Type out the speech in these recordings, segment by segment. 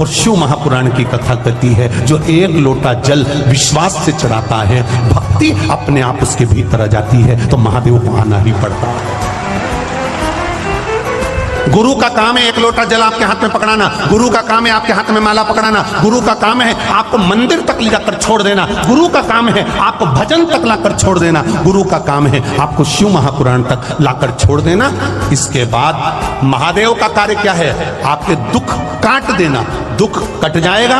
और शिव महापुराण की कथा कहती है, जो एक लोटा जल विश्वास से चढ़ाता है, भक्ति अपने आप उसके भीतर आ जाती है, तो महादेव को आना ही पड़ता है। गुरु का काम है एक लोटा जल आपके हाथ में पकड़ाना, गुरु का काम है आपके हाथ में माला पकड़ाना, गुरु का काम है आपको मंदिर तक लाकर छोड़ देना, गुरु का काम है आपको भजन तक लाकर छोड़ देना, गुरु का काम है आपको शिव महापुराण तक लाकर छोड़ देना। इसके बाद महादेव का कार्य क्या है? आपके दुख काट देना। दुख कट जाएगा,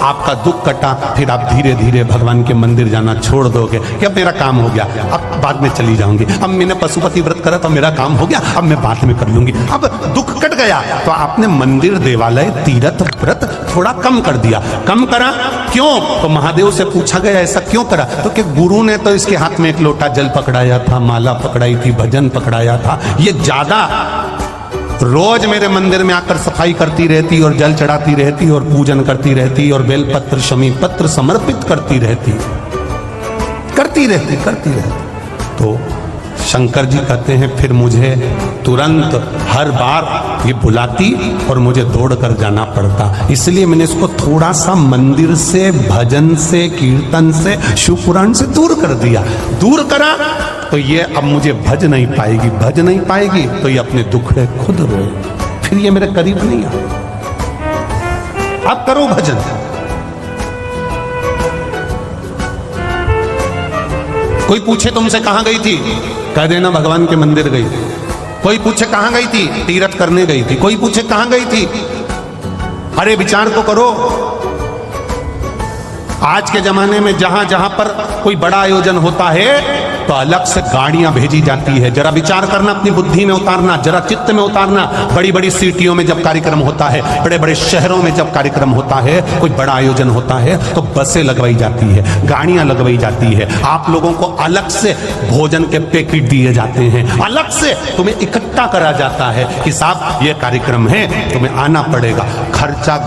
आपका दुख कटा, फिर आप धीरे धीरे भगवान के मंदिर जाना छोड़ दोगे कि अब मेरा काम हो गया, अब बाद में चली जाऊंगी, अब मैंने पशुपति व्रत करा तो मेरा काम हो गया, अब मैं बाद में कर लूंगी। अब दुख कट गया तो आपने मंदिर, देवालय, तीर्थ, व्रत थोड़ा कम कर दिया। कम करा क्यों? तो महादेव से पूछा गया ऐसा क्यों करा? तो कि गुरु ने तो इसके हाथ में एक लोटा जल पकड़ाया था, माला पकड़ाई थी, भजन पकड़ाया था, ये ज्यादा रोज मेरे मंदिर में आकर सफाई करती रहती और जल चढ़ाती रहती और पूजन करती रहती और बेलपत्र शमी पत्र समर्पित करती रहती। तो शंकर जी कहते हैं फिर मुझे तुरंत हर बार ये बुलाती और मुझे दौड़ कर जाना पड़ता, इसलिए मैंने इसको थोड़ा सा मंदिर से, भजन से, कीर्तन से, शिव पुराण से दूर कर दिया। दूर करा तो ये अब मुझे भज नहीं पाएगी, तो ये अपने दुखड़े खुद रोए, फिर ये मेरे करीब नहीं आ। अब करो भजन। कोई पूछे तुमसे कहां गई थी, कह देना भगवान के मंदिर गई। कोई पूछे कहां गई थी, तीर्थ करने गई थी। कोई पूछे कहां गई थी, अरे विचार तो करो। आज के जमाने में जहां जहां पर कोई बड़ा आयोजन होता है तो अलग से गाड़ियां भेजी जाती है। जरा विचार करना, अपनी बुद्धि में उतारना, जरा चित्त में उतारना। बड़ी बड़ी सिटियों में जब कार्यक्रम होता है, बड़े बड़े शहरों में जब कार्यक्रम होता है, कोई बड़ा आयोजन होता है तो बसें लगवाई जाती है, गाड़ियां लगवाई जाती है, आप लोगों को अलग से भोजन के पैकेट दिए जाते हैं, अलग से तुम्हें इकट्ठा करा जाता है कि साहब ये कार्यक्रम है, तुम्हें आना पड़ेगा। खर्चा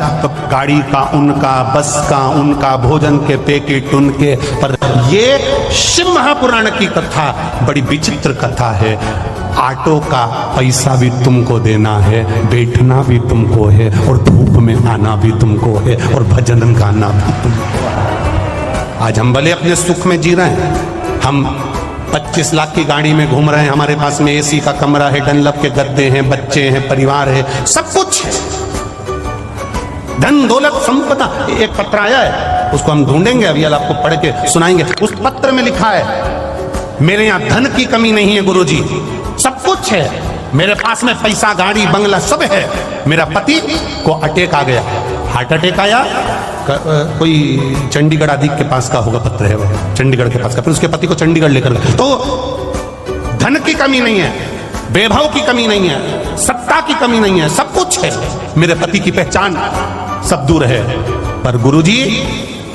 गाड़ी का उनका, बस का उनका, भोजन के पैकेट उनके। पर ये शिव महापुराण की कथा बड़ी विचित्र कथा है। ऑटो का पैसा भी तुमको देना है, बैठना भी तुमको है, और धूप में आना भी तुमको है, और भजन गाना भी तुमको है। आज हम भले अपने सुख में जी रहे हैं, हम 25 लाख की गाड़ी में घूम रहे हैं, हमारे पास में एसी का कमरा है, डनलप के गद्दे हैं, बच्चे हैं, परिवार है, सब कुछ है, धन दौलत संपदा। एक पत्र आया है, उसको हम ढूंढेंगे, अभी आपको पढ़ के सुनाएंगे। उस पत्र में लिखा है मेरे यहाँ धन की कमी नहीं है गुरुजी, सब कुछ है, मेरे पास में पैसा, गाड़ी, बंगला सब है। मेरा पति को अटैक आ गया, हार्ट अटैक आया, कोई चंडीगढ़ आदि के पास का होगा पत्र है, वो चंडीगढ़ के पास का, फिर उसके पति को चंडीगढ़ लेकर गए। तो धन की कमी नहीं है, वैभव की कमी नहीं है, सत्ता की कमी नहीं है, सब कुछ है। मेरे पति की पहचान सब दूर है। पर गुरुजी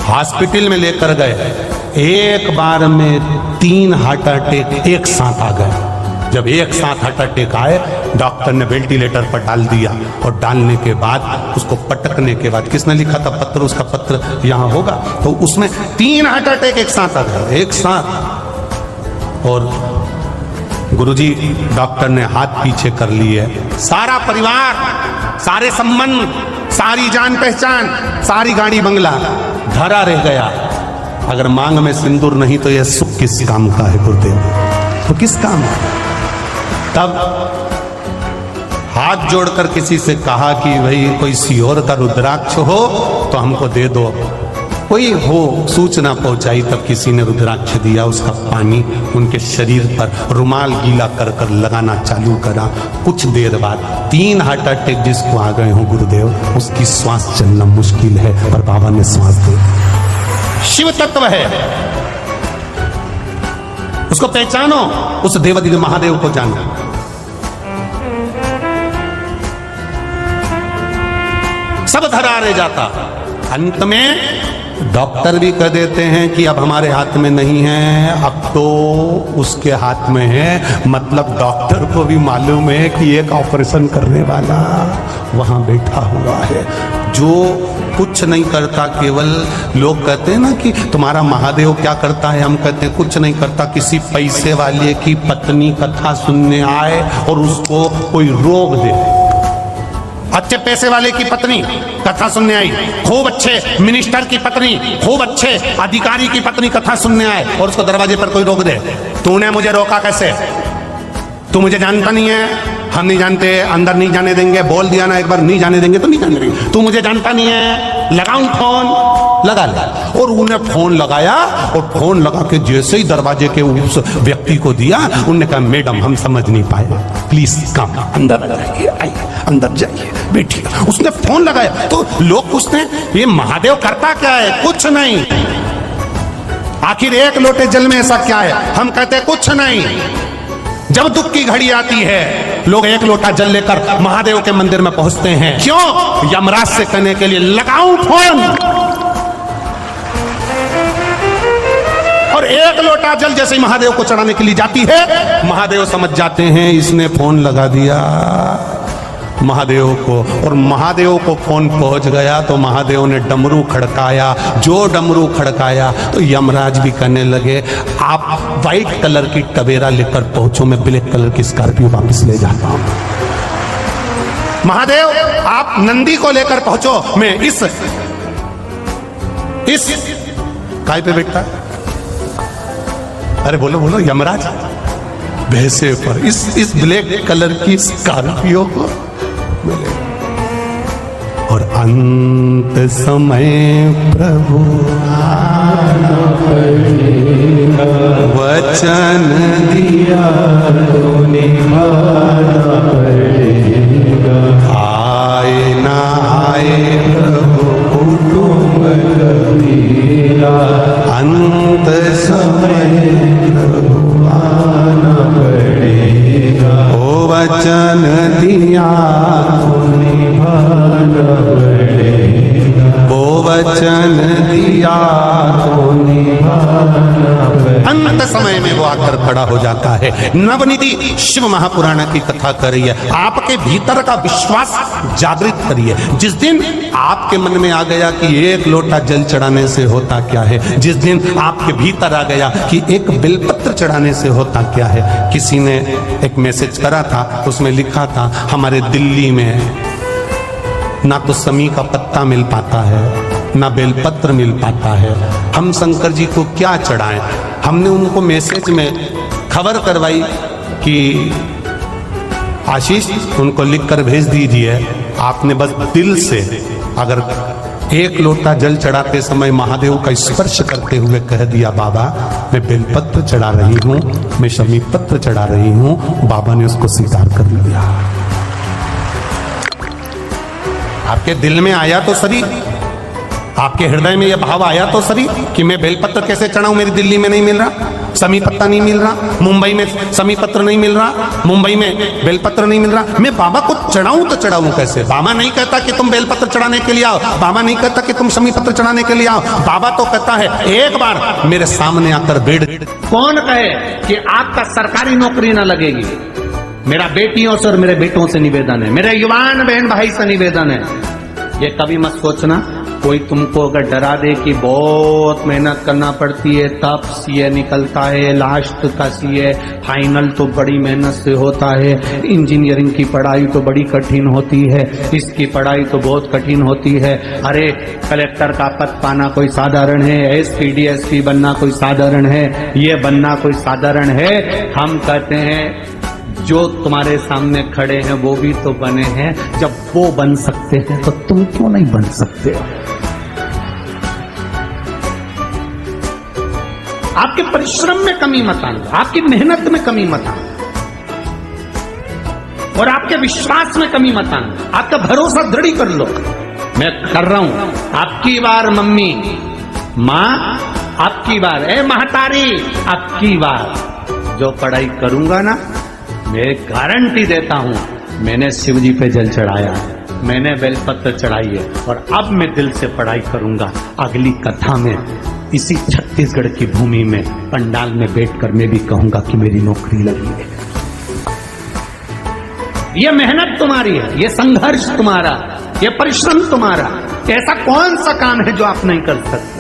हॉस्पिटल में लेकर गए, एक बार में 3 हार्ट अटैक एक साथ आ गए। जब एक साथ हार्ट अटैक आए, डॉक्टर ने वेंटिलेटर पर डाल दिया, और डालने के बाद उसको पटकने के बाद, किसने लिखा था पत्र, उसका पत्र यहाँ होगा, तो उसमें 3 हार्ट अटैक एक साथ आ गए, एक साथ। और गुरुजी डॉक्टर ने हाथ पीछे कर लिए, सारा परिवार, सारे संबंध, सारी जान पहचान, सारी गाड़ी बंगला धरा रह गया। अगर मांग में सिंदूर नहीं तो यह सुख किस काम का है गुरुदेव, तो किस काम है? तब हाथ जोड़कर किसी से कहा कि भाई कोई सियोर का रुद्राक्ष हो तो हमको दे दो। कोई हो सूचना पहुंचाई, तब किसी ने रुद्राक्ष दिया, उसका पानी उनके शरीर पर रुमाल गीला कर कर लगाना चालू करा। कुछ देर बाद 3 हार्ट अटैक जिसको आ गए हो गुरुदेव, उसकी श्वास चलना मुश्किल है, पर बाबा ने श्वास दे। शिव तत्व है, उसको पहचानो, उस देवादिदेव महादेव को जानो। सब धरा रह जाता, अंत में डॉक्टर भी कह देते हैं कि अब हमारे हाथ में नहीं है, अब तो उसके हाथ में है। मतलब डॉक्टर को भी मालूम है कि एक ऑपरेशन करने वाला वहां बैठा हुआ है जो कुछ नहीं करता। केवल लोग कहते हैं ना कि तुम्हारा महादेव क्या करता है, हम कहते हैं कुछ नहीं करता। किसी पैसे वाले की पत्नी कथा सुनने आए और उसको कोई रोग दे, अच्छे पैसे वाले की पत्नी कथा सुनने आई, खूब अच्छे मिनिस्टर की पत्नी, खूब अच्छे अधिकारी की पत्नी कथा सुनने आए, और उसको दरवाजे पर कोई रोक दे। तूने मुझे रोका कैसे? तू मुझे जानता नहीं है? हम नहीं जानते, अंदर नहीं जाने देंगे। बोल दिया ना एक बार, नहीं जाने देंगे तो नहीं जाने देंगे। तू मुझे जानता नहीं है, लगाऊं फोन? लगा लिया। और उन्हें फोन लगाया, और फोन लगा के जैसे ही दरवाजे के उस व्यक्ति को दिया, उन्होंने कहा मैडम हम समझ नहीं पाए, प्लीज कम, अंदर जाइए, आइए अंदर जाइए, बैठिए। उसने फोन लगाया तो लोग पूछते हैं ये महादेव करता क्या है? कुछ नहीं। आखिर एक लोटे जल में ऐसा क्या है? हम कहते हैं कुछ नहीं। जब दुख की घड़ी आती है, लोग एक लोटा जल लेकर महादेव के मंदिर में पहुंचते हैं। क्यों? यमराज से कहने के लिए लगाऊं फोन। और एक लोटा जल जैसे ही महादेव को चढ़ाने के लिए जाती है, महादेव समझ जाते हैं इसने फोन लगा दिया महादेव को। और महादेव को फोन पहुंच गया तो महादेव ने डमरू खड़काया। जो डमरू खड़काया तो यमराज भी कहने लगे आप व्हाइट कलर की टवेरा लेकर पहुंचो, मैं ब्लैक कलर की स्कॉर्पियो वापस ले जाता हूं। महादेव आप नंदी को लेकर पहुंचो, मैं इस काय पे बैठता? अरे बोलो बोलो यमराज, भैंसे पर इस ब्लैक कलर की स्कॉर्पियो को मिले। और अंत समय प्रभु आना पड़ेगा, वचन दिया तो निभाना पड़ेगा। आए ना आए प्रभु कुटुंब कबीरा, अंत समय प्रभु आना पड़ेगा। ओ वचन दिया तो निभाना पड़ेगा, वो वचन दिया तो निभाना पड़ेगा। अंत समय में वो आकर खड़ा हो जाता है। नवनिधि शिव महापुराण की कथा कर रही है। आपके भीतर का विश्वास जागृत करिए। जिस दिन आपके मन में आ गया कि एक लोटा जल चढ़ाने से होता क्या है, जिस दिन आपके भीतर आ गया कि एक बेलपत्र चढ़ाने से होता क्या है। किसी ने एक मैसेज करा था, उसमें लिखा था हमारे दिल्ली में ना तो समी का पत्ता मिल पाता है, ना बेलपत्र मिल पाता है, हम शंकर जी को क्या चढ़ाएं। हमने उनको मैसेज में खबर करवाई कि आशीष उनको लिखकर भेज दीजिए, आपने बस दिल से अगर एक लोटा जल चढ़ाते समय महादेव का स्पर्श करते हुए कह दिया बाबा मैं बेलपत्र चढ़ा रही हूं, मैं शमी पत्र चढ़ा रही हूं, बाबा ने उसको स्वीकार कर लिया। आपके दिल में आया तो सही, आपके हृदय में यह भाव आया तो सही कि मैं बेलपत्र कैसे चढ़ाऊं, मेरी दिल्ली में नहीं मिल रहा, समी पत्ता नहीं मिल रहा, मुंबई में समी पत्र नहीं मिल रहा, मुंबई में बेलपत्र नहीं मिल रहा, मैं बाबा को चढ़ाऊं तो चढ़ाऊं कैसे। बाबा नहीं कहता कि तुम बेलपत्र चढ़ाने के लिए आओ, बाबा नहीं कहता कि तुम समी पत्र चढ़ाने के लिए आओ, बाबा तो कहता है एक बार मेरे सामने आकर बैठ। कौन कहे कि आपका सरकारी नौकरी ना लगेगी। मेरा बेटियों से और मेरे बेटों से निवेदन है, मेरे युवान बहन भाई से निवेदन है, ये कभी मत सोचना कोई तुमको अगर डरा दे कि बहुत मेहनत करना पड़ती है तब सीए निकलता है, लास्ट का सीए फाइनल तो बड़ी मेहनत से होता है, इंजीनियरिंग की पढ़ाई तो बड़ी कठिन होती है, इसकी पढ़ाई तो बहुत कठिन होती है। अरे कलेक्टर का पद पाना कोई साधारण है, एसपी डीएसपी बनना कोई साधारण है, ये बनना कोई साधारण है। हम कहते हैं जो तुम्हारे सामने खड़े हैं वो भी तो बने हैं, जब वो बन सकते हैं तो तुम क्यों नहीं बन सकते हो। आपके परिश्रम में कमी मत आना, आपकी मेहनत में कमी मत आना, और आपके विश्वास में कमी मत आना। आपका भरोसा दृढ़ कर लो, मैं कर रहा हूं। आपकी बार मम्मी, मां, आपकी बार ए महतारी, आपकी बार जो पढ़ाई करूंगा ना, मैं गारंटी देता हूं, मैंने शिव जी पे जल चढ़ाया, मैंने बेलपत्र चढ़ाई है, और अब मैं दिल से पढ़ाई करूंगा। अगली कथा में इसी छत्तीसगढ़ की भूमि में पंडाल में बैठकर मैं भी कहूंगा कि मेरी नौकरी लगी है। ये मेहनत तुम्हारी है, ये संघर्ष तुम्हारा, ये परिश्रम तुम्हारा। ऐसा कौन सा काम है जो आप नहीं कर सकते।